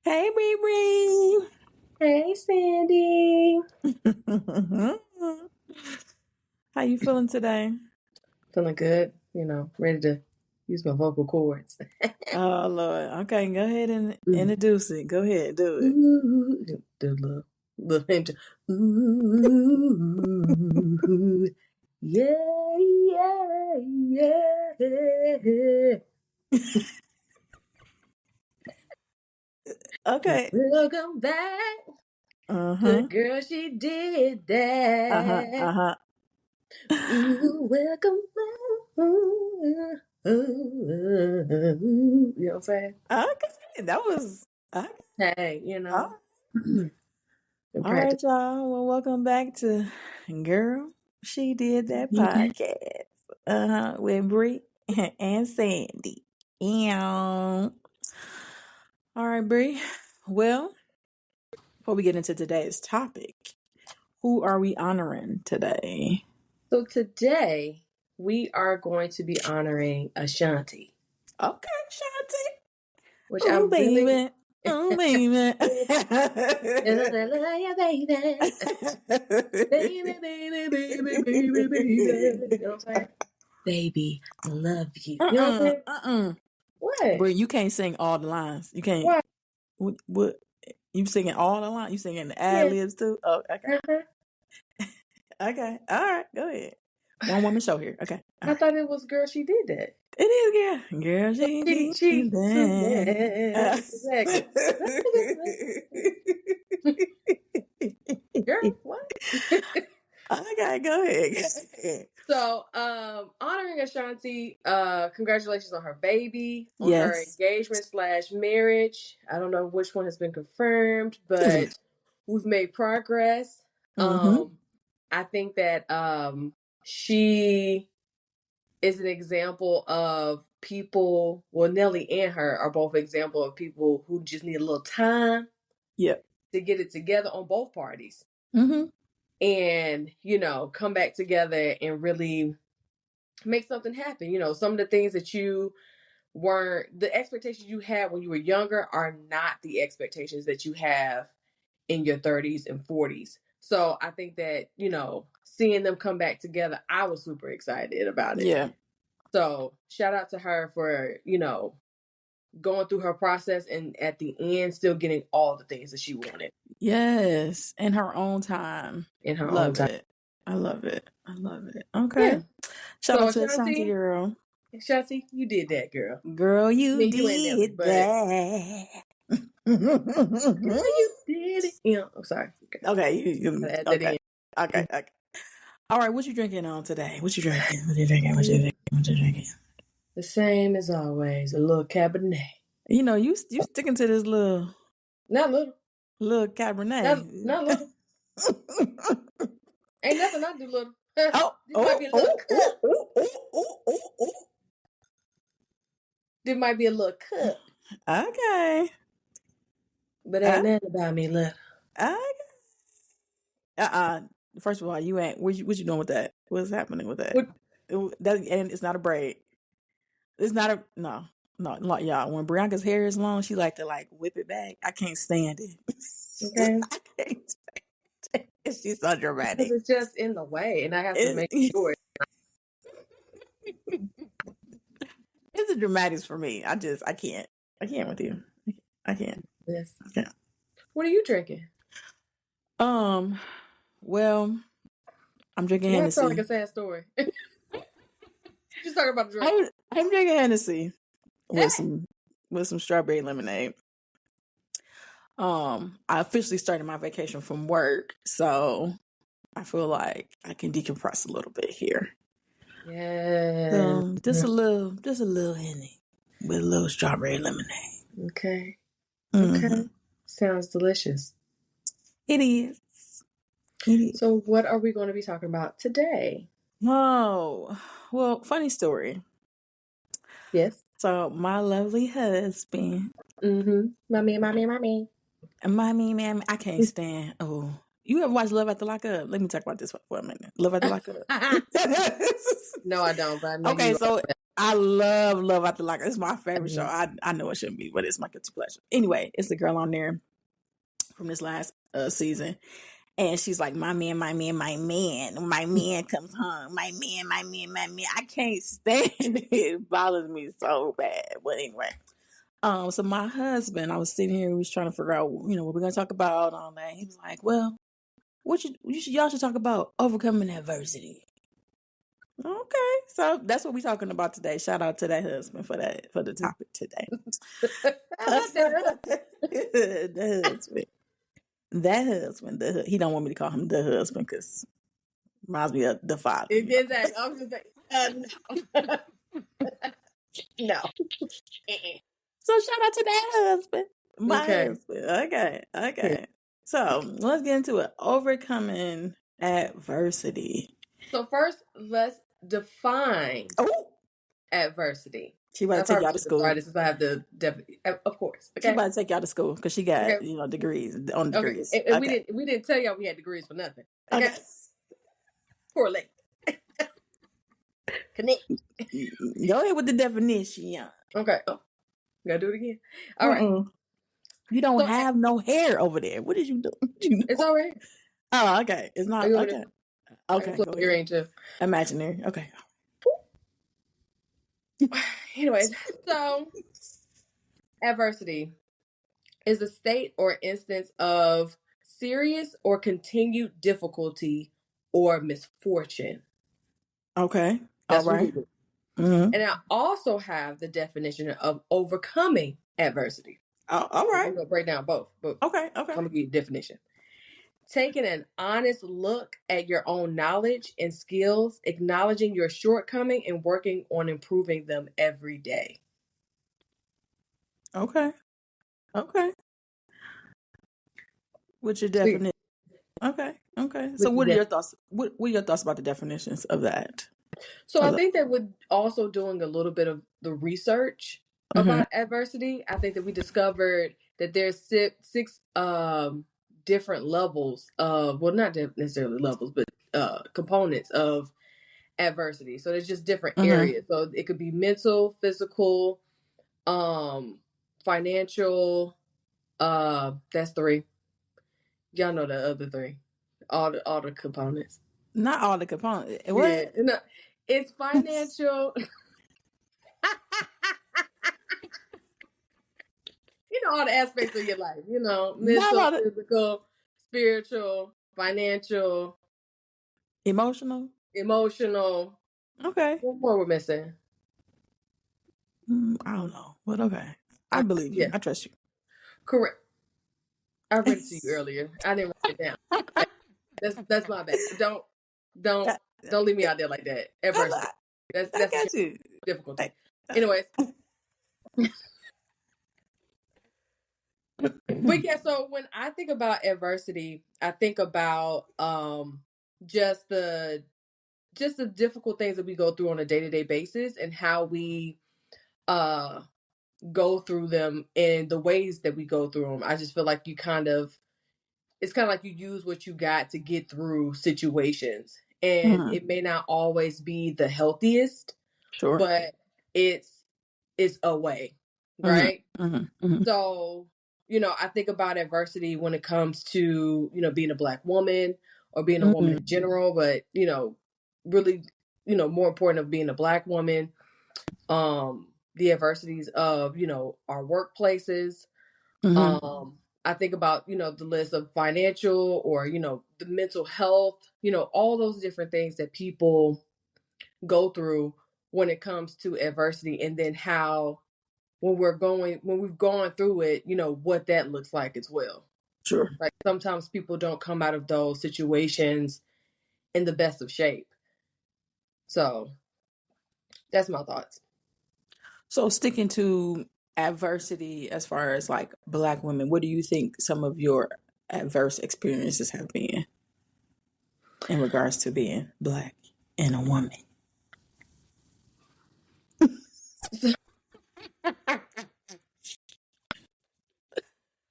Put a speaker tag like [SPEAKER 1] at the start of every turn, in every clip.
[SPEAKER 1] Hey, Bree.
[SPEAKER 2] Hey, Sandy.
[SPEAKER 1] How you feeling today?
[SPEAKER 2] Feeling good, ready to use my vocal cords.
[SPEAKER 1] Oh, Lord. Okay, go ahead and
[SPEAKER 2] Mm.
[SPEAKER 1] introduce it. Go ahead, do it.
[SPEAKER 2] Ooh, the little hint. Ooh, yeah, yeah, yeah.
[SPEAKER 1] Okay.
[SPEAKER 2] Welcome back to the
[SPEAKER 1] Uh-huh.
[SPEAKER 2] girl. She did
[SPEAKER 1] Uh-huh.
[SPEAKER 2] that.
[SPEAKER 1] Uh-huh.
[SPEAKER 2] Ooh, welcome back. You know what I'm saying?
[SPEAKER 1] Okay. That was okay.
[SPEAKER 2] Hey,
[SPEAKER 1] Oh.
[SPEAKER 2] been
[SPEAKER 1] All right,
[SPEAKER 2] practicing.
[SPEAKER 1] y'all. Well, welcome back to Girl. She Did That podcast. With Bree and Sandy. Ew. All right, Bree. Well, before we get into today's topic, who are we honoring today?
[SPEAKER 2] So today we are going to be honoring Ashanti,
[SPEAKER 1] Okay, Shanti.
[SPEAKER 2] which
[SPEAKER 1] Oh,
[SPEAKER 2] I'm really
[SPEAKER 1] baby. Oh, baby.
[SPEAKER 2] yeah, baby. Baby, baby, baby, baby, baby. You know what I'm saying? Baby, I love you. You know what I'm
[SPEAKER 1] uh-uh,
[SPEAKER 2] saying?
[SPEAKER 1] uh-uh.
[SPEAKER 2] What?
[SPEAKER 1] Bro, you can't sing all the lines. You can't.
[SPEAKER 2] What?
[SPEAKER 1] What? You singing all the lines? You singing the ad
[SPEAKER 2] Yeah.
[SPEAKER 1] libs too? Oh, okay.
[SPEAKER 2] Uh-huh.
[SPEAKER 1] Okay. All right. Go ahead. One woman show here. Okay. All
[SPEAKER 2] I
[SPEAKER 1] right.
[SPEAKER 2] thought it was girl. She did that.
[SPEAKER 1] It is, girl. Girl, she
[SPEAKER 2] She
[SPEAKER 1] did
[SPEAKER 2] that.
[SPEAKER 1] that.
[SPEAKER 2] Exactly. Girl, what?
[SPEAKER 1] Okay, go ahead.
[SPEAKER 2] So, honoring Ashanti, congratulations on her baby, on her
[SPEAKER 1] Yes.
[SPEAKER 2] engagement slash marriage. I don't know which one has been confirmed, but we've made progress.
[SPEAKER 1] Mm-hmm.
[SPEAKER 2] I think that she is an example of people. Well, Nelly and her are both example of people who just need a little time
[SPEAKER 1] Yep.
[SPEAKER 2] to get it together on both parties,
[SPEAKER 1] Mm-hmm.
[SPEAKER 2] and come back together and really make something happen. Some of the things that you weren't, the expectations you had when you were younger are not the expectations that you have in your 30s and 40s. So I think that, seeing them come back together, I was super excited about it.
[SPEAKER 1] Yeah.
[SPEAKER 2] So shout out to her for, going through her process and at the end still getting all the things that she wanted
[SPEAKER 1] Yes. In her own time.
[SPEAKER 2] in her own
[SPEAKER 1] Love
[SPEAKER 2] time.
[SPEAKER 1] it. I love it. I love it. Okay.
[SPEAKER 2] Yeah.
[SPEAKER 1] Shout
[SPEAKER 2] So
[SPEAKER 1] out to Ashanti
[SPEAKER 2] Ashanti,
[SPEAKER 1] girl.
[SPEAKER 2] Ashanti, you did that, girl.
[SPEAKER 1] Girl,
[SPEAKER 2] I
[SPEAKER 1] you
[SPEAKER 2] mean, you ain't Nelly,
[SPEAKER 1] did
[SPEAKER 2] but
[SPEAKER 1] that.
[SPEAKER 2] girl, you did it. I'm sorry. Okay.
[SPEAKER 1] Okay,
[SPEAKER 2] Add that
[SPEAKER 1] okay.
[SPEAKER 2] in.
[SPEAKER 1] Okay. Okay. All right, what you drinking on today? What you drinking? What you drinking? What you drinking? What you drinking?
[SPEAKER 2] The same as always, a little Cabernet.
[SPEAKER 1] You sticking to this
[SPEAKER 2] Not little.
[SPEAKER 1] little Cabernet.
[SPEAKER 2] Not little. Ain't nothing I do little.
[SPEAKER 1] Oh,
[SPEAKER 2] This might
[SPEAKER 1] oh,
[SPEAKER 2] be a little
[SPEAKER 1] oh, oh,
[SPEAKER 2] cup.
[SPEAKER 1] oh, oh, oh, oh,
[SPEAKER 2] This might be a little cup.
[SPEAKER 1] oh. Okay.
[SPEAKER 2] But
[SPEAKER 1] Uh,
[SPEAKER 2] ain't nothing about me little.
[SPEAKER 1] okay. Uh-uh. First of all, you ain't. What you doing with that? What's happening with that?
[SPEAKER 2] What?
[SPEAKER 1] And it's not a braid. It's not a no. No, like y'all. When Bianca's hair is long, she like to whip it back. I can't stand it.
[SPEAKER 2] Okay.
[SPEAKER 1] I can't stand it. She's so
[SPEAKER 2] Because
[SPEAKER 1] dramatic.
[SPEAKER 2] it's just in the way and I have to
[SPEAKER 1] It,
[SPEAKER 2] make sure.
[SPEAKER 1] it's the dramatics for me. I can't. I can't with you. I can't.
[SPEAKER 2] Yes.
[SPEAKER 1] I can't.
[SPEAKER 2] What are you drinking?
[SPEAKER 1] Um. Well, I'm drinking
[SPEAKER 2] Why it sound like
[SPEAKER 1] Hennessy.
[SPEAKER 2] a sad story? Just talking about a drink.
[SPEAKER 1] I'm drinking Hennessy with
[SPEAKER 2] Hey.
[SPEAKER 1] some strawberry lemonade. I officially started my vacation from work, so I feel like I can decompress a little bit here.
[SPEAKER 2] Yeah.
[SPEAKER 1] So just a little Henny with a little strawberry lemonade.
[SPEAKER 2] Okay.
[SPEAKER 1] Mm-hmm.
[SPEAKER 2] Okay. Sounds delicious.
[SPEAKER 1] It is. It is.
[SPEAKER 2] So what are we going to be talking about today?
[SPEAKER 1] Oh, well, funny story.
[SPEAKER 2] Yes.
[SPEAKER 1] So my lovely husband,
[SPEAKER 2] Mm-hmm. Mommy.
[SPEAKER 1] mommy, I can't stand. Oh, you ever watch Love After Lockup? Let me talk about this for a minute. Love After Lockup.
[SPEAKER 2] No, I don't, but I know
[SPEAKER 1] Okay,
[SPEAKER 2] you
[SPEAKER 1] so I love After Like It's my favorite show. I know it shouldn't be, but it's my guilty pleasure. Anyway, it's the girl on there from this last season. And she's like, my man comes home. My man. I can't stand it. It bothers me so bad. But anyway, so my husband, I was sitting here, we was trying to figure out, what we're gonna talk about, all that. He was like, well, y'all should talk about overcoming adversity. Okay, so that's what we're talking about today. Shout out to that husband for the topic today. The husband. That husband, he don't want me to call him the husband because reminds me of the father.
[SPEAKER 2] Exactly. I was just like, no.
[SPEAKER 1] So shout out to that husband, my
[SPEAKER 2] Okay.
[SPEAKER 1] husband. Okay. So let's get into it. Overcoming adversity.
[SPEAKER 2] So first, let's define adversity.
[SPEAKER 1] She about to take y'all to school.
[SPEAKER 2] Since I have the of course. Okay.
[SPEAKER 1] She about to take y'all to school because she got degrees on degrees.
[SPEAKER 2] Okay. And we didn't tell y'all we had degrees for nothing. Okay. Correlate. Connect.
[SPEAKER 1] Go ahead with the definition.
[SPEAKER 2] Okay. Oh, gotta do it again. All right.
[SPEAKER 1] You don't have no hair over there. What did you do?
[SPEAKER 2] It's all right.
[SPEAKER 1] Oh, okay. It's not okay. Okay. Go
[SPEAKER 2] earring too.
[SPEAKER 1] Imaginary. Okay.
[SPEAKER 2] Anyways, so adversity is a state or instance of serious or continued difficulty or misfortune.
[SPEAKER 1] Okay.
[SPEAKER 2] That's all right. Mm-hmm. And I also have the definition of overcoming adversity.
[SPEAKER 1] Oh, all right.
[SPEAKER 2] I'm going to break down both. But
[SPEAKER 1] okay.
[SPEAKER 2] I'm going to give you a definition. Taking an honest look at your own knowledge and skills, acknowledging your shortcoming, and working on improving them every day.
[SPEAKER 1] Okay. What's your definition? Okay. So what are your thoughts? What are your thoughts about the definitions of that?
[SPEAKER 2] So I think that with also doing a little bit of the research about adversity, I think that we discovered that there's six different levels of, well, not necessarily levels, but components of adversity. So there's just different areas. So it could be mental, physical, financial. That's 3. Y'all know the other 3. All the components.
[SPEAKER 1] Not all the components. What?
[SPEAKER 2] Yeah, no, it's financial. All the aspects of your life. Mental, physical, spiritual, financial,
[SPEAKER 1] emotional.
[SPEAKER 2] Okay. What more we're missing?
[SPEAKER 1] I don't know, but okay. I believe you. I trust you.
[SPEAKER 2] Correct. I read it to you earlier. I didn't write it down. That's my bad. Don't leave me out there like that. Adversity. That's got you. Difficulty. Anyways. But yeah, so when I think about adversity, I think about just the difficult things that we go through on a day-to-day basis and how we go through them and the ways that we go through them. I just feel like it's kind of like you use what you got to get through situations. And it may not always be the healthiest, but it's a way, right? So, I think about adversity when it comes to, being a Black woman or being a woman in general, but, really, more important of being a Black woman, the adversities of, our workplaces. I think about, the list of financial or, the mental health, all those different things that people go through when it comes to adversity, and then how when we've gone through it, what that looks like as well.
[SPEAKER 1] Sure.
[SPEAKER 2] Like sometimes people don't come out of those situations in the best of shape. So that's my thoughts.
[SPEAKER 1] So sticking to adversity as far as like Black women, what do you think some of your adverse experiences have been in regards to being Black and a woman?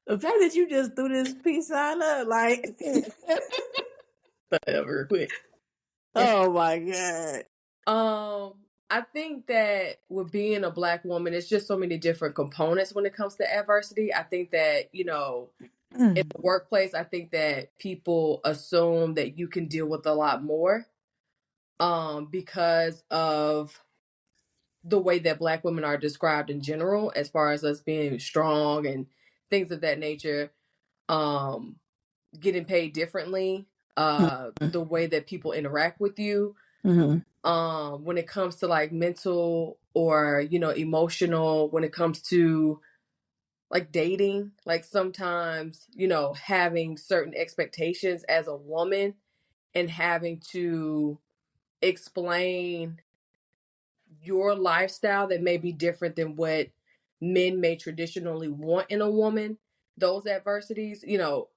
[SPEAKER 1] The fact that you just threw this peace sign up, like
[SPEAKER 2] whatever, quick.
[SPEAKER 1] Oh my God.
[SPEAKER 2] I think that with being a Black woman, it's just so many different components when it comes to adversity. I think that, you know, in the workplace, I think that people assume that you can deal with a lot more because of the way that Black women are described in general, as far as us being strong and things of that nature, um, getting paid differently, the way that people interact with you.
[SPEAKER 1] Mm-hmm.
[SPEAKER 2] When it comes to like mental or, you know, emotional, when it comes to like dating, like sometimes, you know, having certain expectations as a woman and having to explain your lifestyle that may be different than what men may traditionally want in a woman. Those adversities, you know,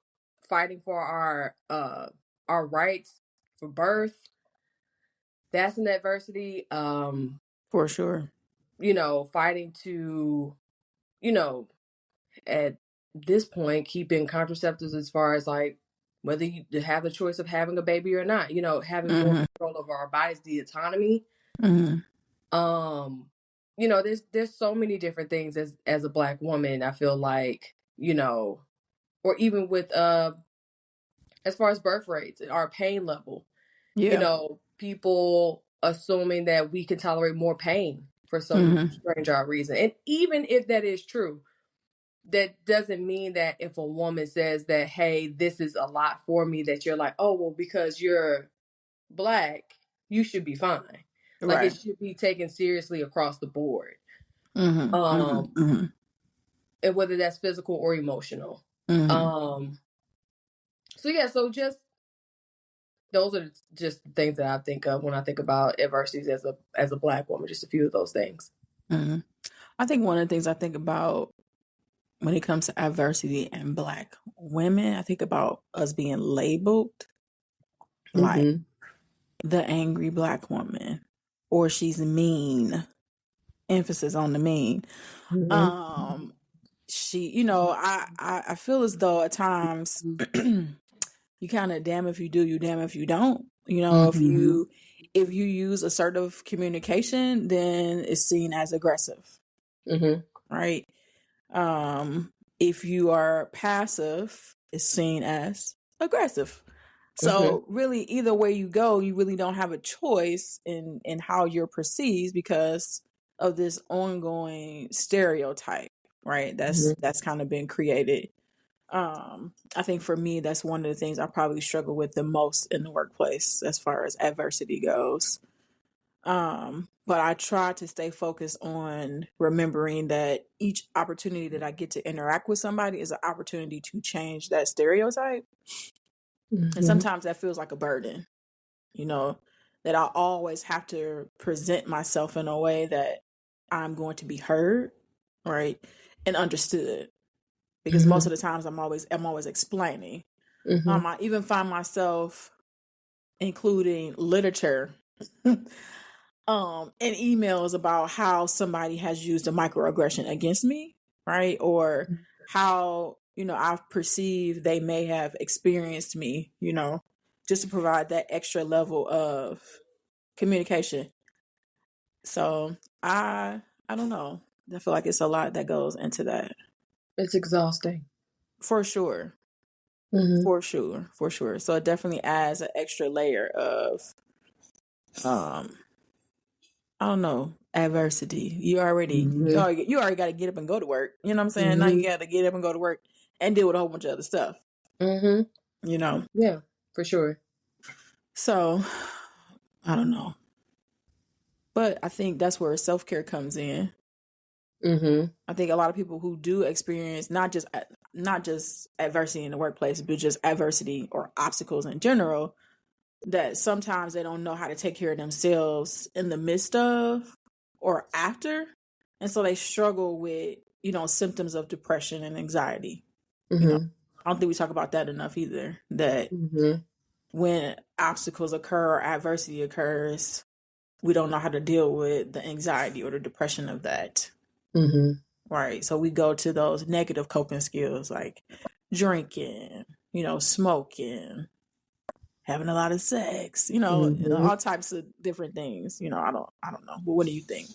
[SPEAKER 2] fighting for our rights for birth, that's an adversity.
[SPEAKER 1] For sure.
[SPEAKER 2] You know, fighting to, you know, at this point, keeping contraceptives as far as like whether you have the choice of having a baby or not, you know, having more
[SPEAKER 1] Mm-hmm.
[SPEAKER 2] control over our bodies, the autonomy.
[SPEAKER 1] Mm-hmm.
[SPEAKER 2] Um, you know, there's so many different things as a Black woman, I feel like, you know, or even with as far as birth rates, our pain level, you
[SPEAKER 1] Yeah.
[SPEAKER 2] know, people assuming that we can tolerate more pain for some
[SPEAKER 1] Mm-hmm.
[SPEAKER 2] strange odd reason. And even if that is true, that doesn't mean that if a woman says that, hey, this is a lot for me, that you're like, oh, well, because you're Black, you should be fine. Like it
[SPEAKER 1] Right.
[SPEAKER 2] should be taken seriously across the board.
[SPEAKER 1] Mm-hmm.
[SPEAKER 2] Um,
[SPEAKER 1] Mm-hmm. Mm-hmm.
[SPEAKER 2] and whether that's physical or emotional.
[SPEAKER 1] Mm-hmm.
[SPEAKER 2] Um, so yeah, so just those are just the things that I think of when I think about adversities as a Black woman. Just a few of those things.
[SPEAKER 1] Mm-hmm. I think one of the things I think about when it comes to adversity and Black women, I think about us being labeled like
[SPEAKER 2] Mm-hmm.
[SPEAKER 1] the angry Black woman, or she's mean. Emphasis on the mean.
[SPEAKER 2] Mm-hmm.
[SPEAKER 1] Um, she, you know, I feel as though at times you kind of damn if you do, you damn if you don't. You know,
[SPEAKER 2] Mm-hmm.
[SPEAKER 1] if you use assertive communication, then it's seen as aggressive,
[SPEAKER 2] Mm-hmm.
[SPEAKER 1] right? If you are passive, it's seen as aggressive.
[SPEAKER 2] Mm-hmm.
[SPEAKER 1] So really, either way you go, you really don't have a choice in how you're perceived because of this ongoing stereotype, right? That's kind of been created. I think for me, that's one of the things I probably struggle with the most in the workplace as far as adversity goes. But I try to stay focused on remembering that each opportunity that I get to interact with somebody is an opportunity to change that stereotype. And
[SPEAKER 2] Mm-hmm.
[SPEAKER 1] sometimes that feels like a burden, you know, that I always have to present myself in a way that I'm going to be heard, right? And understood. Because most
[SPEAKER 2] Mm-hmm.
[SPEAKER 1] of the times I'm always explaining.
[SPEAKER 2] Mm-hmm.
[SPEAKER 1] I even find myself including literature in emails about how somebody has used a microaggression against me, right? Or how, you know, I've perceived they may have experienced me, you know, just to provide that extra level of communication. So I don't know. I feel like it's a lot that goes into that.
[SPEAKER 2] It's exhausting.
[SPEAKER 1] For sure.
[SPEAKER 2] Mm-hmm.
[SPEAKER 1] For sure. For sure. So it definitely adds an extra layer of um I don't know, adversity.
[SPEAKER 2] Mm-hmm.
[SPEAKER 1] You already got to get up and go to work. You know what I'm saying? Now you
[SPEAKER 2] Mm-hmm.
[SPEAKER 1] got to get up and go to work and deal with a whole bunch of other stuff.
[SPEAKER 2] Mm-hmm.
[SPEAKER 1] You know,
[SPEAKER 2] Yeah, for sure.
[SPEAKER 1] so I don't know, but I think that's where self care comes in.
[SPEAKER 2] Mm-hmm.
[SPEAKER 1] I think a lot of people who do experience not just adversity in the workplace, but just adversity or obstacles in general, that sometimes they don't know how to take care of themselves in the midst of or after. And so they struggle with, you know, symptoms of depression and anxiety. You know,
[SPEAKER 2] Mm-hmm.
[SPEAKER 1] I don't think we talk about that enough either. That
[SPEAKER 2] Mm-hmm.
[SPEAKER 1] when obstacles occur or adversity occurs, we don't know how to deal with the anxiety or the depression of that.
[SPEAKER 2] Mm-hmm.
[SPEAKER 1] Right. So we go to those negative coping skills like drinking, you know, smoking, having a lot of sex, all types of different things. I don't know. But what do you think?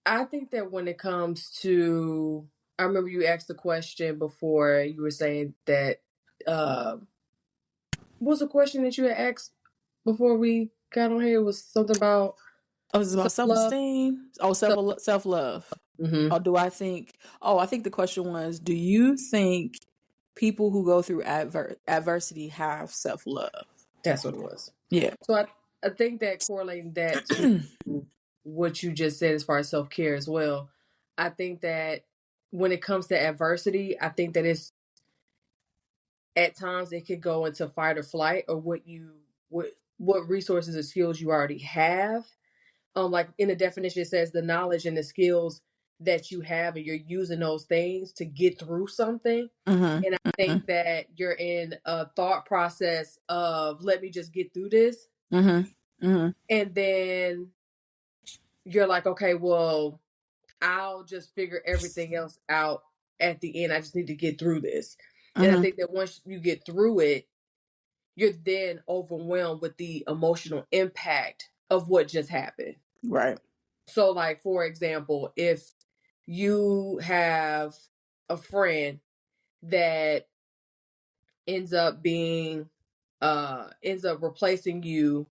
[SPEAKER 2] I think that when it comes to, I remember you asked the question before. You were saying that, what was the question that you had asked before we got on here? It was something about
[SPEAKER 1] Oh, is it about
[SPEAKER 2] self love.
[SPEAKER 1] self-esteem? Oh,
[SPEAKER 2] Self.
[SPEAKER 1] self-love.
[SPEAKER 2] Mm-hmm.
[SPEAKER 1] Oh, I think the question was, do you think people who go through adversity have self-love?
[SPEAKER 2] That's what it was.
[SPEAKER 1] Yeah.
[SPEAKER 2] So I think that correlating that to what you just said as far as self care as well. I think that when it comes to adversity, I think that it's at times it could go into fight or flight, or what resources or skills you already have. Like in the definition it says the knowledge and the skills that you have, and you're using those things to get through something.
[SPEAKER 1] Mm-hmm.
[SPEAKER 2] And I
[SPEAKER 1] Mm-hmm.
[SPEAKER 2] think that you're in a thought process of, let me just get through this.
[SPEAKER 1] Mm-hmm. Mm-hmm.
[SPEAKER 2] And then you're like, okay, well, I'll just figure everything else out at the end. I just need to get through this. And I
[SPEAKER 1] Mm-hmm.
[SPEAKER 2] think that once you get through it, you're then overwhelmed with the emotional impact of what just happened.
[SPEAKER 1] Right.
[SPEAKER 2] So, like, for example, if you have a friend that ends up being ends up replacing you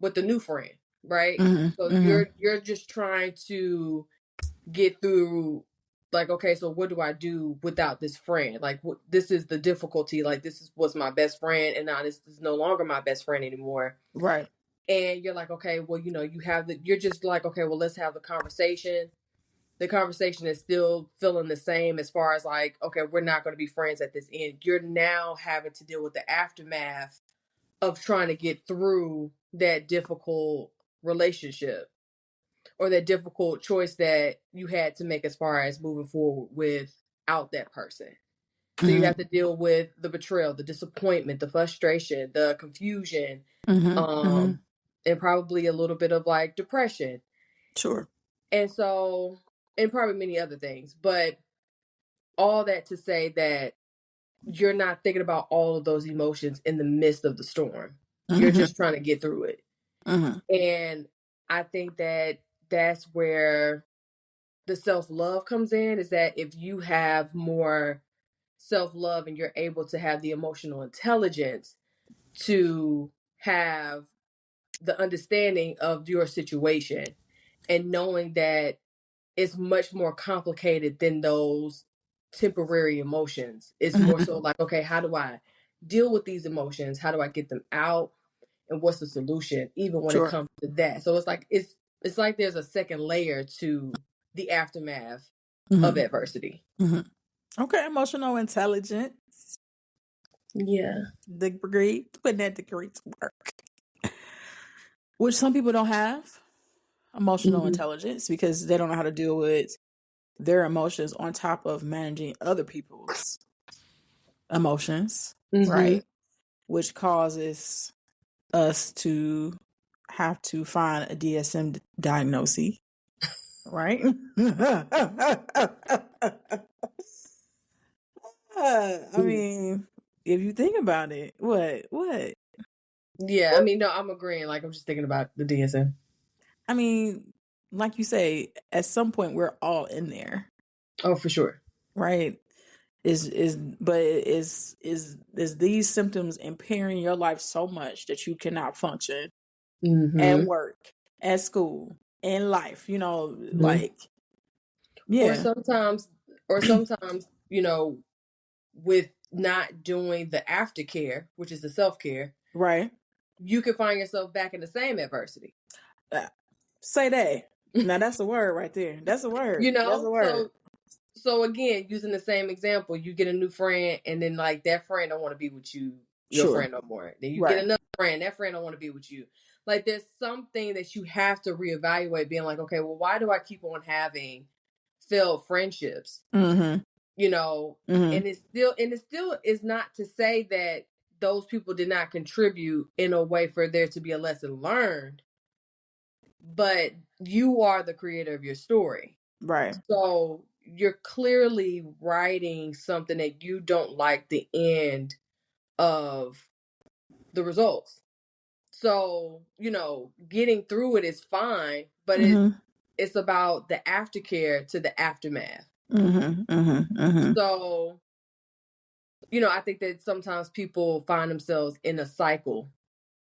[SPEAKER 2] with a new friend, right?
[SPEAKER 1] Mm-hmm.
[SPEAKER 2] So
[SPEAKER 1] Mm-hmm.
[SPEAKER 2] you're just trying to get through, like, okay, so what do I do without this friend? Like, this is the difficulty. Like, was my best friend, and now this is no longer my best friend anymore.
[SPEAKER 1] Right.
[SPEAKER 2] And you're like, okay, well, you're just like, okay, well, let's have the conversation. The conversation is still feeling the same as far as like, okay, we're not going to be friends at this end. You're now having to deal with the aftermath of trying to get through that difficult relationship, or that difficult choice that you had to make as far as moving forward without that person. So you
[SPEAKER 1] Mm-hmm.
[SPEAKER 2] have to deal with the betrayal, the disappointment, the frustration, the confusion,
[SPEAKER 1] Mm-hmm. Mm-hmm.
[SPEAKER 2] um, and probably a little bit of like depression.
[SPEAKER 1] Sure.
[SPEAKER 2] And so, and probably many other things. But all that to say that you're not thinking about all of those emotions in the midst of the storm. You're
[SPEAKER 1] Mm-hmm.
[SPEAKER 2] just trying to get through it.
[SPEAKER 1] Mm-hmm.
[SPEAKER 2] And I think that that's where the self-love comes in, is that if you have more self-love and you're able to have the emotional intelligence to have the understanding of your situation, and knowing that it's much more complicated than those temporary emotions. It's more
[SPEAKER 1] Mm-hmm.
[SPEAKER 2] so like, okay, how do I deal with these emotions? How do I get them out? And what's the solution, even when it
[SPEAKER 1] Sure.
[SPEAKER 2] comes to that? So it's like there's a second layer to the aftermath of
[SPEAKER 1] Mm-hmm.
[SPEAKER 2] adversity.
[SPEAKER 1] Mm-hmm. Okay. Emotional intelligence
[SPEAKER 2] Yeah.
[SPEAKER 1] degree, putting that degree to work, which some people don't have emotional
[SPEAKER 2] Mm-hmm.
[SPEAKER 1] intelligence because they don't know how to deal with their emotions on top of managing other people's emotions,
[SPEAKER 2] Mm-hmm.
[SPEAKER 1] right? Which causes us to have to find a DSM diagnosis, right? I mean, if you think about it, what?
[SPEAKER 2] Yeah, I mean, no, I'm agreeing. Like, I'm just thinking about the DSM.
[SPEAKER 1] I mean, like you say, at some point we're all in there,
[SPEAKER 2] Oh, for sure.
[SPEAKER 1] right? Is these symptoms impairing your life so much that you cannot function at
[SPEAKER 2] Mm-hmm.
[SPEAKER 1] work, at school, in life?
[SPEAKER 2] Mm-hmm.
[SPEAKER 1] Like,
[SPEAKER 2] Or
[SPEAKER 1] yeah,
[SPEAKER 2] sometimes, or sometimes, with not doing the aftercare, which is the self care,
[SPEAKER 1] right.
[SPEAKER 2] you can find yourself back in the same adversity.
[SPEAKER 1] Uh, Say that. Now that's a word right there. That's a word. That's a word.
[SPEAKER 2] So again, using the same example, you get a new friend, and then like that friend don't want to be with you, your
[SPEAKER 1] Sure.
[SPEAKER 2] friend no more. Then you get
[SPEAKER 1] Right.
[SPEAKER 2] another friend, that friend don't want to be with you. Like, there's something that you have to reevaluate, being like, okay, well, why do I keep on having failed friendships?
[SPEAKER 1] Mm-hmm.
[SPEAKER 2] You know,
[SPEAKER 1] Mm-hmm.
[SPEAKER 2] and it still is not to say that those people did not contribute in a way for there to be a lesson learned, but you are the creator of your story.
[SPEAKER 1] Right.
[SPEAKER 2] So you're clearly writing something that you don't like the end of the results. So, getting through it is fine, but
[SPEAKER 1] Mm-hmm.
[SPEAKER 2] it's about the aftercare to the aftermath.
[SPEAKER 1] Mm-hmm. Mm-hmm. Mm-hmm.
[SPEAKER 2] So, I think that sometimes people find themselves in a cycle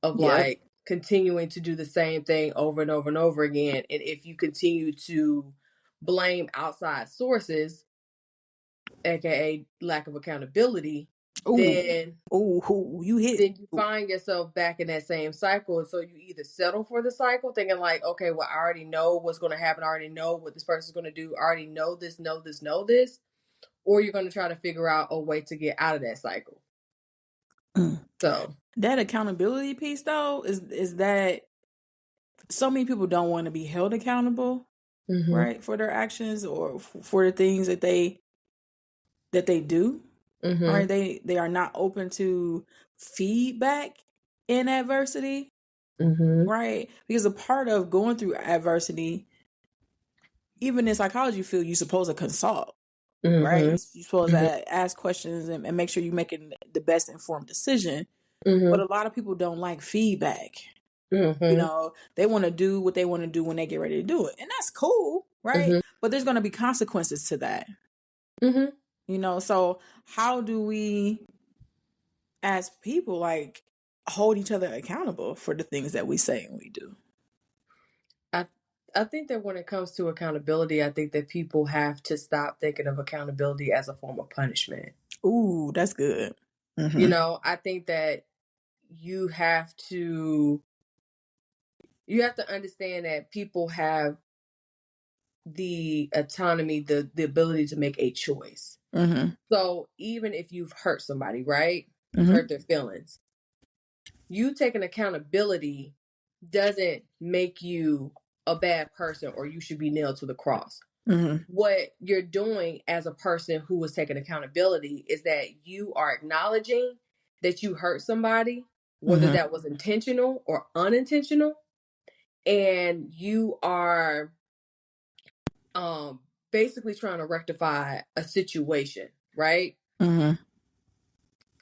[SPEAKER 2] of
[SPEAKER 1] Yep.
[SPEAKER 2] like continuing to do the same thing over and over and over again. And if you continue to blame outside sources, aka lack of accountability,
[SPEAKER 1] Ooh.
[SPEAKER 2] then
[SPEAKER 1] Ooh, you hit.
[SPEAKER 2] then you find yourself back in that same cycle. And so you either settle for the cycle, thinking like, okay, well, I already know what's going to happen. I already know what this person's going to do. I already know this, know this, know this. Or you're going to try to figure out a way to get out of that cycle.
[SPEAKER 1] Mm.
[SPEAKER 2] So
[SPEAKER 1] That accountability piece, though, is that so many people don't want to be held accountable,
[SPEAKER 2] mm-hmm,
[SPEAKER 1] right, for their actions or for the things that they do.
[SPEAKER 2] mm-hmm,
[SPEAKER 1] Right? They are not open to feedback in adversity,
[SPEAKER 2] mm-hmm,
[SPEAKER 1] right? Because a part of going through adversity, even in psychology field, you're supposed to consult, right?
[SPEAKER 2] mm-hmm,
[SPEAKER 1] You're supposed
[SPEAKER 2] mm-hmm,
[SPEAKER 1] to ask questions and make sure you're making the best informed decision. But
[SPEAKER 2] mm-hmm,
[SPEAKER 1] a lot of people don't like feedback.
[SPEAKER 2] mm-hmm,
[SPEAKER 1] They want to do what they want to do when they get ready to do it. And that's cool, right?
[SPEAKER 2] mm-hmm,
[SPEAKER 1] But there's going to be consequences to that.
[SPEAKER 2] mm-hmm.
[SPEAKER 1] So how do we, as people, like, hold each other accountable for the things that we say and we do?
[SPEAKER 2] I I think that when it comes to accountability, I think that people have to stop thinking of accountability as a form of punishment.
[SPEAKER 1] Ooh, that's good. Mm-hmm.
[SPEAKER 2] I think that you have to understand that people have the autonomy, the ability to make a choice.
[SPEAKER 1] Mm-hmm.
[SPEAKER 2] So even if you've hurt somebody, right?
[SPEAKER 1] Mm-hmm.
[SPEAKER 2] Hurt their feelings, you taking accountability doesn't make you a bad person or you should be nailed to the cross.
[SPEAKER 1] Mm-hmm.
[SPEAKER 2] What you're doing as a person who is taking accountability is that you are acknowledging that you hurt somebody, whether
[SPEAKER 1] Mm-hmm.
[SPEAKER 2] that was intentional or unintentional, and you are basically trying to rectify a situation, right?
[SPEAKER 1] Mm-hmm.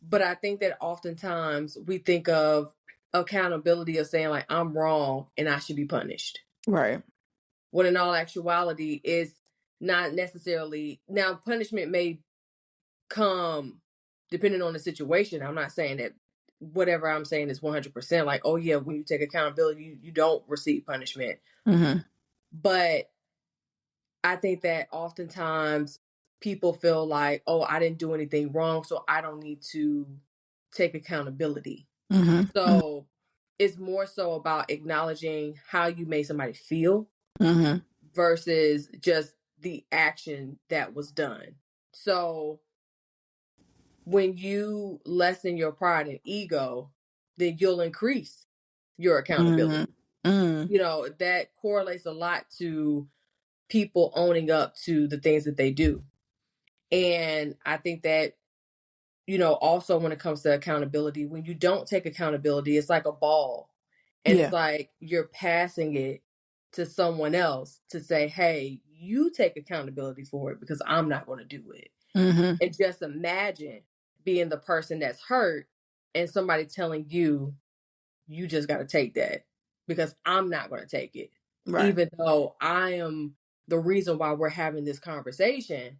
[SPEAKER 2] But I think that oftentimes we think of accountability as saying like I'm wrong and I should be punished.
[SPEAKER 1] Right.
[SPEAKER 2] When in all actuality is not necessarily. Now punishment may come depending on the situation. I'm not saying that whatever I'm saying is 100% like, oh yeah, when you take accountability, you don't receive punishment.
[SPEAKER 1] Mm-hmm.
[SPEAKER 2] But I think that oftentimes people feel like, oh, I didn't do anything wrong, so I don't need to take accountability.
[SPEAKER 1] Mm-hmm.
[SPEAKER 2] So it's more so about acknowledging how you made somebody feel
[SPEAKER 1] Mm-hmm.
[SPEAKER 2] versus just the action that was done. So when you lessen your pride and ego, then you'll increase your
[SPEAKER 1] Mm-hmm.
[SPEAKER 2] accountability.
[SPEAKER 1] Mm-hmm.
[SPEAKER 2] That correlates a lot to people owning up to the things that they do. And I think that, also when it comes to accountability, when you don't take accountability, it's like a ball. And it's
[SPEAKER 1] Yeah.
[SPEAKER 2] like you're passing it to someone else to say, hey, you take accountability for it because I'm not going to do it.
[SPEAKER 1] Mm-hmm.
[SPEAKER 2] And just imagine being the person that's hurt and somebody telling you, you just got to take that because I'm not going to take it.
[SPEAKER 1] Right.
[SPEAKER 2] Even though I am the reason why we're having this conversation,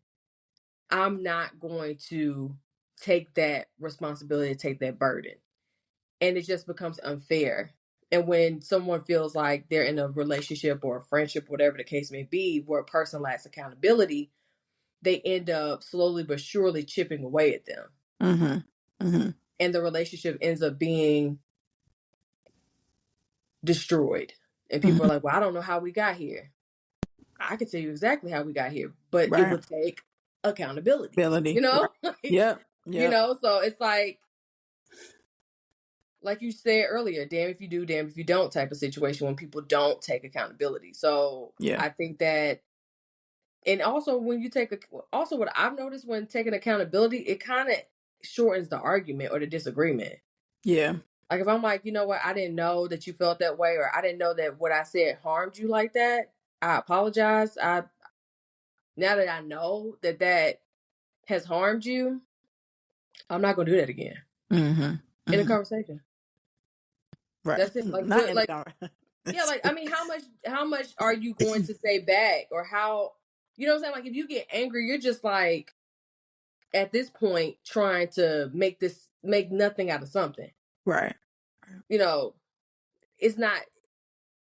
[SPEAKER 2] I'm not going to take that responsibility, take that burden. And it just becomes unfair. And when someone feels like they're in a relationship or a friendship, whatever the case may be, where a person lacks accountability, they end up slowly but surely chipping away at them.
[SPEAKER 1] Mm-hmm. Mm-hmm.
[SPEAKER 2] And the relationship ends up being destroyed. And people are
[SPEAKER 1] Mm-hmm.
[SPEAKER 2] like, well, I don't know how we got here. I can tell you exactly how we got here, but it
[SPEAKER 1] Right.
[SPEAKER 2] would take accountability,
[SPEAKER 1] Ability. Right. Yep. Yep.
[SPEAKER 2] So it's like you said earlier, damn if you do, damn if you don't type of situation when people don't take accountability. So
[SPEAKER 1] Yeah.
[SPEAKER 2] I think that, and also when you also what I've noticed when taking accountability, it kind of shortens the argument or the disagreement.
[SPEAKER 1] Yeah.
[SPEAKER 2] Like if I'm like, you know what, I didn't know that you felt that way, or I didn't know that what I said harmed you like that. I apologize. now that I know that that has harmed you, I'm not gonna do that again
[SPEAKER 1] Mm-hmm.
[SPEAKER 2] in a
[SPEAKER 1] Mm-hmm.
[SPEAKER 2] conversation.
[SPEAKER 1] Right.
[SPEAKER 2] That's it. Like
[SPEAKER 1] Not
[SPEAKER 2] what?
[SPEAKER 1] in the
[SPEAKER 2] Like
[SPEAKER 1] conversation.
[SPEAKER 2] yeah. Like I mean, how much are you going to say back, or how? You know what I'm saying? Like if you get angry, you're just like at this point trying to make nothing out of something.
[SPEAKER 1] Right.
[SPEAKER 2] You know, it's not.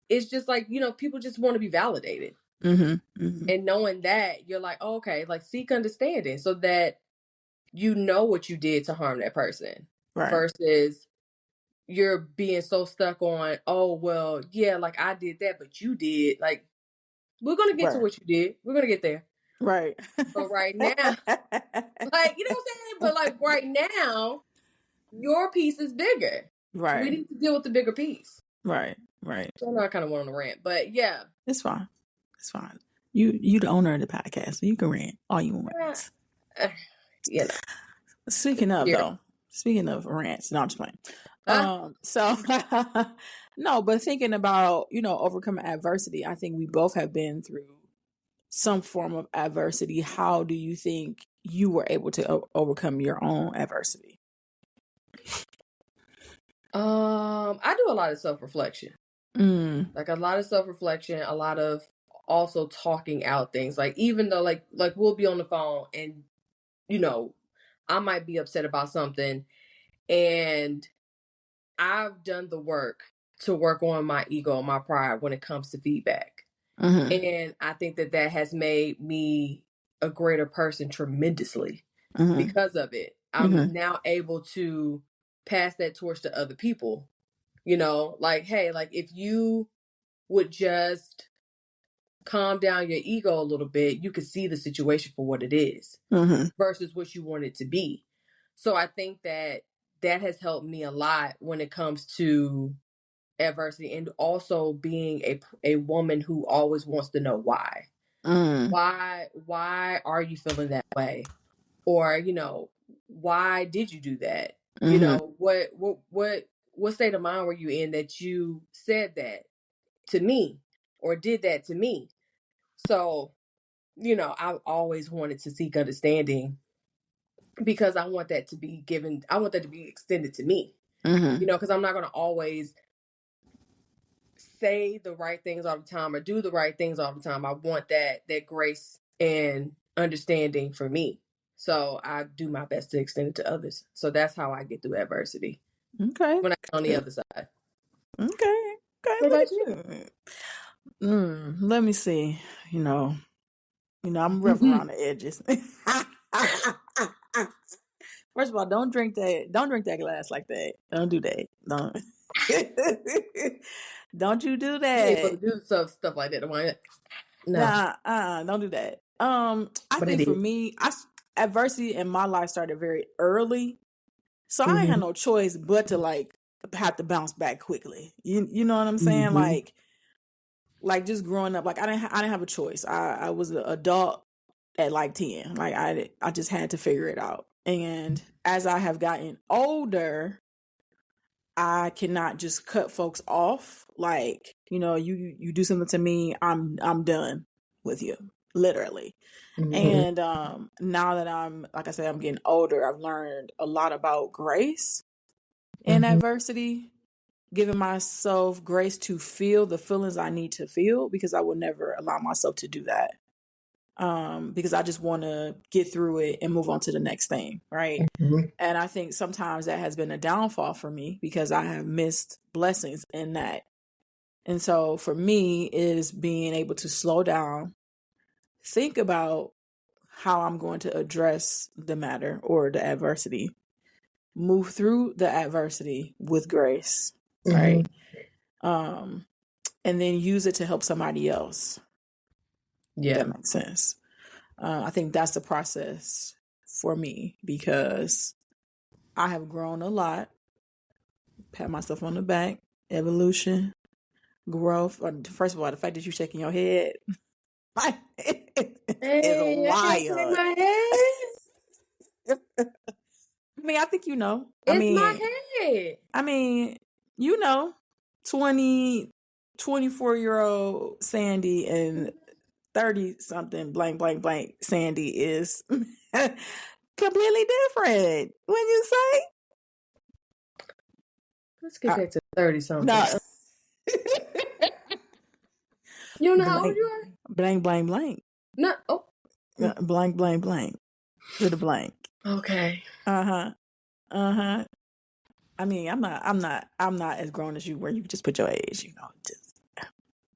[SPEAKER 2] It's just like people just want to be validated,
[SPEAKER 1] Mm-hmm. Mm-hmm.
[SPEAKER 2] and knowing that you're like, oh, okay, like seek understanding so that you know what you did to harm that person,
[SPEAKER 1] Right.
[SPEAKER 2] versus you're being so stuck on, oh well, yeah, like I did that, but you did. Like we're gonna get to
[SPEAKER 1] Right.
[SPEAKER 2] what you did. We're gonna get there.
[SPEAKER 1] Right.
[SPEAKER 2] But right now, like you know what I'm saying. But like right now, your piece is bigger. We
[SPEAKER 1] Right.
[SPEAKER 2] need to deal with the bigger piece.
[SPEAKER 1] Right. Right.
[SPEAKER 2] So I know I kind of went on a rant, but yeah.
[SPEAKER 1] It's fine. It's fine. You the owner of the podcast, so you can rant all you want.
[SPEAKER 2] Uh, you know.
[SPEAKER 1] Speaking of
[SPEAKER 2] Here.
[SPEAKER 1] though, speaking of rants, no, I'm just playing.
[SPEAKER 2] Huh?
[SPEAKER 1] So no, but thinking about overcoming adversity, I think we both have been through some form of adversity. How do you think you were able to overcome your own adversity?
[SPEAKER 2] I do a lot of self-reflection. Like a lot of self-reflection, a lot of also talking out things. Like even though like we'll be on the phone and I might be upset about something, and I've done the work to work on my ego and my pride when it comes to feedback.
[SPEAKER 1] Mm-hmm.
[SPEAKER 2] And I think that that has made me a greater person tremendously
[SPEAKER 1] Mm-hmm.
[SPEAKER 2] because of it. I'm now able to pass that torch to other people. Like, hey, like if you would just calm down your ego a little bit, you could see the situation for what it is
[SPEAKER 1] Mm-hmm.
[SPEAKER 2] versus what you want it to be. So I think that that has helped me a lot when it comes to adversity, and also being a woman who always wants to know why.
[SPEAKER 1] Mm-hmm.
[SPEAKER 2] Why are you feeling that way? Or, why did you do that?
[SPEAKER 1] Mm-hmm.
[SPEAKER 2] What state of mind were you in that you said that to me or did that to me? So, I've always wanted to seek understanding because I want that to be given, I want that to be extended to me.
[SPEAKER 1] Mm-hmm.
[SPEAKER 2] Because I'm not going to always say the right things all the time or do the right things all the time. I want that grace and understanding for me. So I do my best to extend it to others. So that's how I get through adversity
[SPEAKER 1] Okay.
[SPEAKER 2] when I'm on the
[SPEAKER 1] Good.
[SPEAKER 2] other side.
[SPEAKER 1] Okay. Okay.
[SPEAKER 2] What
[SPEAKER 1] Look
[SPEAKER 2] about
[SPEAKER 1] at
[SPEAKER 2] you?
[SPEAKER 1] you. Let me see. I'm rough around the edges. First of all, don't drink that. Don't drink that glass like that. Don't do that. Don't. Don't you do
[SPEAKER 2] You ain't supposed
[SPEAKER 1] that.
[SPEAKER 2] to do stuff like that. No,
[SPEAKER 1] Nah, don't do that. I
[SPEAKER 2] but it
[SPEAKER 1] think for
[SPEAKER 2] is.
[SPEAKER 1] me, adversity in my life started very early, so I ain't had
[SPEAKER 2] Mm-hmm.
[SPEAKER 1] no choice but to like have to bounce back quickly. You know what I'm saying?
[SPEAKER 2] Mm-hmm.
[SPEAKER 1] Like just growing up, like I didn't have a choice. I was an adult at like 10. Like I just had to figure it out. And as I have gotten older, I cannot just cut folks off. Like, you do something to me, I'm done with you, literally.
[SPEAKER 2] Mm-hmm.
[SPEAKER 1] And now that like I said, I'm getting older, I've learned a lot about grace in
[SPEAKER 2] Mm-hmm.
[SPEAKER 1] adversity, giving myself grace to feel the feelings I need to feel, because I will never allow myself to do that. Because I just want to get through it and move on to the next thing, right?
[SPEAKER 2] Mm-hmm.
[SPEAKER 1] And I think sometimes that has been a downfall for me because I have missed blessings in that. And so for me is being able to slow down, think about how I'm going to address the matter or the adversity, move through the adversity with grace,
[SPEAKER 2] Mm-hmm.
[SPEAKER 1] right? Um, and then use it to help somebody else. If
[SPEAKER 2] Yeah.
[SPEAKER 1] that makes sense. I think that's the process for me because I have grown a lot, pat myself on the back, evolution, growth. First of all, the fact that you're shaking your head is
[SPEAKER 2] Hey, I can't shake
[SPEAKER 1] wild.
[SPEAKER 2] my head.
[SPEAKER 1] I mean, I think you know.
[SPEAKER 2] It's my head.
[SPEAKER 1] I mean, you know, 20, 24-year-old Sandy and 30 something blank blank blank Sandy is completely different. When you say
[SPEAKER 2] Let's get back to 30 something.
[SPEAKER 1] no
[SPEAKER 2] You don't know how old
[SPEAKER 1] blank
[SPEAKER 2] you are?
[SPEAKER 1] blank blank blank
[SPEAKER 2] No. Oh.
[SPEAKER 1] blank blank blank to the blank.
[SPEAKER 2] Okay.
[SPEAKER 1] Uh-huh. Uh-huh. I mean, I'm not as grown as you where you can just put your age, just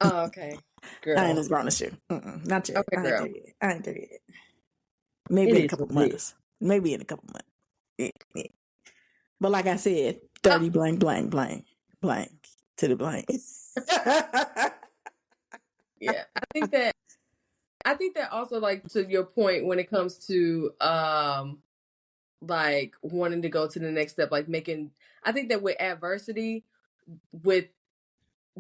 [SPEAKER 2] Oh, okay.
[SPEAKER 1] I ain't
[SPEAKER 2] Girl.
[SPEAKER 1] as grown as you. Not yet.
[SPEAKER 2] Okay,
[SPEAKER 1] I ain't
[SPEAKER 2] girl.
[SPEAKER 1] there yet. I ain't there yet. Maybe
[SPEAKER 2] It
[SPEAKER 1] in a
[SPEAKER 2] is
[SPEAKER 1] couple
[SPEAKER 2] what it is.
[SPEAKER 1] months. Maybe in a couple months. Yeah, yeah. But like I said,
[SPEAKER 2] Oh,
[SPEAKER 1] 30 blank blank blank blank to the blank.
[SPEAKER 2] yeah. I think that also, like, to your point, when it comes to like wanting to go to the next step, like making, I think that with adversity, with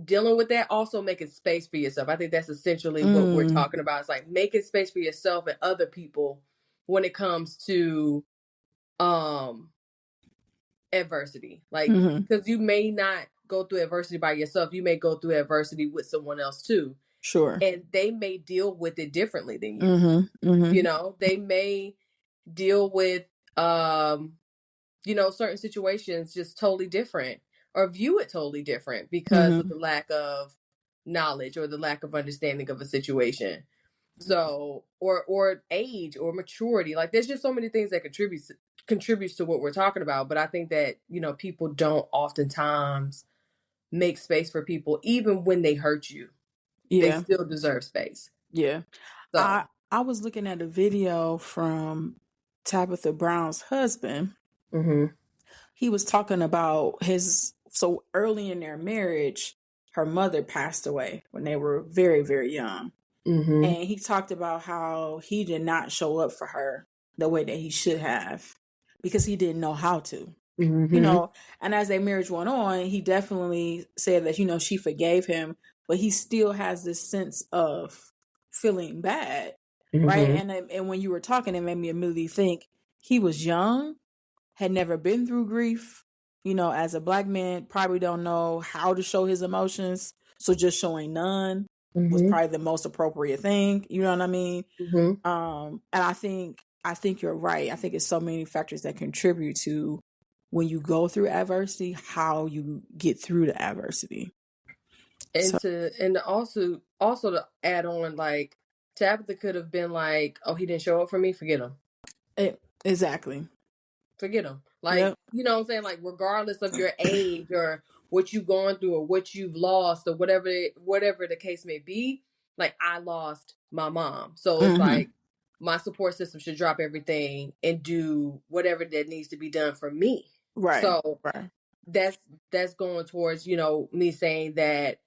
[SPEAKER 2] dealing with that, also making space for yourself. I think that's essentially what we're
[SPEAKER 1] Mm,
[SPEAKER 2] talking about. It's like making space for yourself and other people when it comes to um adversity. Like,
[SPEAKER 1] mm-hmm.
[SPEAKER 2] because you may not go through adversity by yourself, you may go through adversity with someone else too,
[SPEAKER 1] Sure.
[SPEAKER 2] and they may deal with it differently than you.
[SPEAKER 1] Mm-hmm.
[SPEAKER 2] You
[SPEAKER 1] Mm-hmm.
[SPEAKER 2] know, they may deal with certain situations just totally different, or view it totally different because of
[SPEAKER 1] Mm-hmm.
[SPEAKER 2] the lack of knowledge or the lack of understanding of a situation. So, or age or maturity. Like, there's just so many things that contributes to what we're talking about. But I think that, people don't oftentimes make space for people, even when they hurt you. They
[SPEAKER 1] Yeah.
[SPEAKER 2] still deserve space.
[SPEAKER 1] Yeah.
[SPEAKER 2] So,
[SPEAKER 1] I was looking at a video from Tabitha Brown's husband.
[SPEAKER 2] mm-hmm,
[SPEAKER 1] He was talking about so early in their marriage, her mother passed away when they were very, very young.
[SPEAKER 2] mm-hmm,
[SPEAKER 1] And he talked about how he did not show up for her the way that he should have because he didn't know how to.
[SPEAKER 2] mm-hmm,
[SPEAKER 1] And as their marriage went on, he definitely said that, she forgave him, but he still has this sense of feeling bad. Right.
[SPEAKER 2] mm-hmm,
[SPEAKER 1] And when you were talking, it made me immediately think he was young, had never been through grief, as a black man, probably don't know how to show his emotions. So just showing none was
[SPEAKER 2] mm-hmm,
[SPEAKER 1] probably the most appropriate thing. You know what I mean?
[SPEAKER 2] mm-hmm.
[SPEAKER 1] And I think you're right. I think it's so many factors that contribute to when you go through adversity, how you get through the adversity. So
[SPEAKER 2] And also to add on, like, Tabitha could have been like, "Oh, he didn't show up for me. Forget him.
[SPEAKER 1] exactly.
[SPEAKER 2] Forget him." Like,
[SPEAKER 1] Yep.
[SPEAKER 2] you know what I'm saying? Like, regardless of your age or what you've gone through or what you've lost or whatever the case may be. Like, I lost my mom, so it's
[SPEAKER 1] Mm-hmm.
[SPEAKER 2] like my support system should drop everything and do whatever that needs to be done for me.
[SPEAKER 1] Right.
[SPEAKER 2] So
[SPEAKER 1] Right.
[SPEAKER 2] that's going towards, me saying that,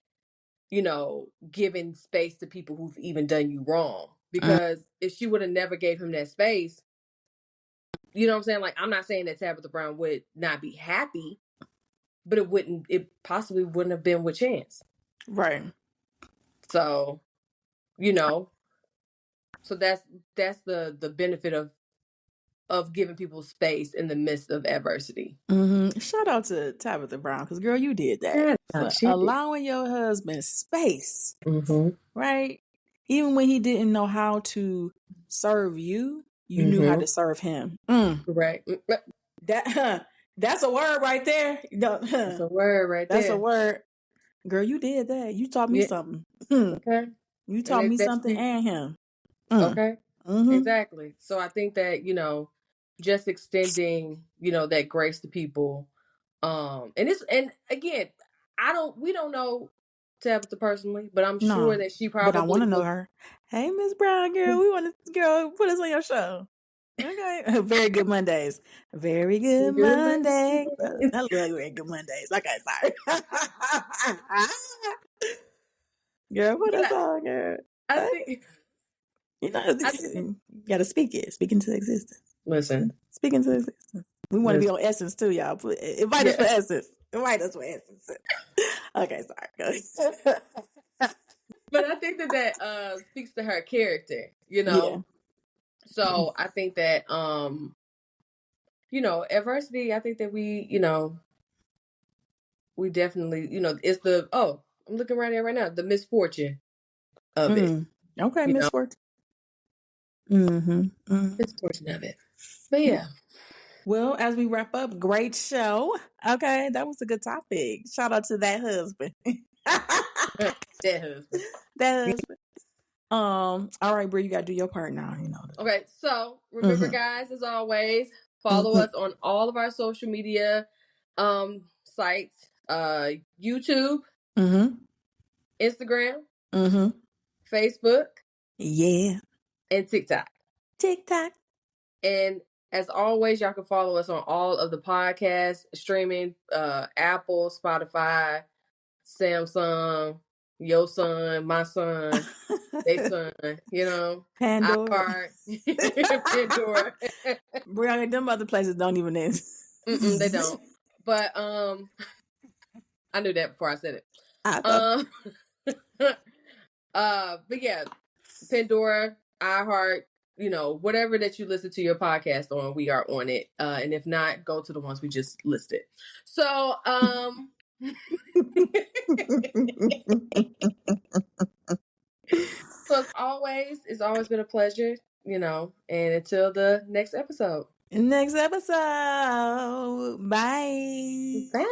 [SPEAKER 2] giving space to people who've even done you wrong.
[SPEAKER 1] Mm,
[SPEAKER 2] Because if she would have never gave him that space, you know what I'm saying? Like, I'm not saying that Tabitha Brown would not be happy, but it possibly wouldn't have been with Chance.
[SPEAKER 1] right.
[SPEAKER 2] So, you know, so that's the benefit of giving people space in the midst of adversity.
[SPEAKER 1] Mm-hmm. Shout out to Tabitha Brown because, girl, you did that
[SPEAKER 2] Yeah,
[SPEAKER 1] for
[SPEAKER 2] she did.
[SPEAKER 1] allowing your husband space,
[SPEAKER 2] Mm-hmm.
[SPEAKER 1] right? Even when he didn't know how to serve you, you knew how
[SPEAKER 2] Mm-hmm.
[SPEAKER 1] to serve him. Mm.
[SPEAKER 2] Right.
[SPEAKER 1] That that's a word right there.
[SPEAKER 2] That's a word right
[SPEAKER 1] That's a
[SPEAKER 2] there.
[SPEAKER 1] word. Girl, you did that. You taught me
[SPEAKER 2] Yeah.
[SPEAKER 1] something.
[SPEAKER 2] Okay.
[SPEAKER 1] You
[SPEAKER 2] And
[SPEAKER 1] taught me
[SPEAKER 2] that
[SPEAKER 1] something
[SPEAKER 2] speaks.
[SPEAKER 1] and him. Mm.
[SPEAKER 2] Okay.
[SPEAKER 1] Mm-hmm.
[SPEAKER 2] Exactly. So I think that, just extending, that grace to people. And again, we don't know Tabitha personally, but I'm sure
[SPEAKER 1] No,
[SPEAKER 2] that she
[SPEAKER 1] but I want
[SPEAKER 2] probably
[SPEAKER 1] to know
[SPEAKER 2] would.
[SPEAKER 1] her. Hey, Miss Brown, girl, we want to, girl, put us on your show. Okay. Very good Mondays. Very good
[SPEAKER 2] Good
[SPEAKER 1] Monday.
[SPEAKER 2] man.
[SPEAKER 1] That look like very good Mondays. Okay, sorry. Girl, put
[SPEAKER 2] But
[SPEAKER 1] us on, girl.
[SPEAKER 2] I
[SPEAKER 1] Okay.
[SPEAKER 2] think I think
[SPEAKER 1] You got to speak it. Speak into existence.
[SPEAKER 2] listen,
[SPEAKER 1] Speak into existence. We want to be
[SPEAKER 2] listen.
[SPEAKER 1] on Essence too, y'all. Invite us
[SPEAKER 2] Yeah.
[SPEAKER 1] for Essence. Invite us for Essence. Okay, sorry. Go ahead.
[SPEAKER 2] But I think that speaks to her character,
[SPEAKER 1] Yeah.
[SPEAKER 2] So I think that adversity, I think that we definitely, it's I'm looking right there right now, the misfortune of it.
[SPEAKER 1] Mm. Okay,
[SPEAKER 2] you know,
[SPEAKER 1] misfortune. Mm-hmm. Mm-hmm.
[SPEAKER 2] misfortune of it. But yeah.
[SPEAKER 1] Well, as we wrap up, great show. Okay, that was a good topic. Shout out to that husband.
[SPEAKER 2] Dead husband.
[SPEAKER 1] That husband. All right, Brie, you gotta do your part now. You know.
[SPEAKER 2] Okay, so remember,
[SPEAKER 1] Mm-hmm.
[SPEAKER 2] guys, as always, follow
[SPEAKER 1] Mm-hmm.
[SPEAKER 2] us on all of our social media sites, YouTube,
[SPEAKER 1] Mm-hmm.
[SPEAKER 2] Instagram,
[SPEAKER 1] Mm-hmm.
[SPEAKER 2] Facebook,
[SPEAKER 1] Yeah.
[SPEAKER 2] and TikTok.
[SPEAKER 1] TikTok.
[SPEAKER 2] And as always, y'all can follow us on all of the podcast streaming, Apple, Spotify, Samsung, your son, my son, they son,
[SPEAKER 1] Pandora.
[SPEAKER 2] iHeart, Pandora.
[SPEAKER 1] Brie, them other places don't even
[SPEAKER 2] They
[SPEAKER 1] exist.
[SPEAKER 2] don't. But I knew that before I said it.
[SPEAKER 1] I thought.
[SPEAKER 2] Um but yeah, Pandora, iHeart, whatever that you listen to your podcast on, we are on it. And if not, go to the ones we just listed. So so it's always been a pleasure, and until the next episode.
[SPEAKER 1] Next episode. Bye.
[SPEAKER 2] Bye.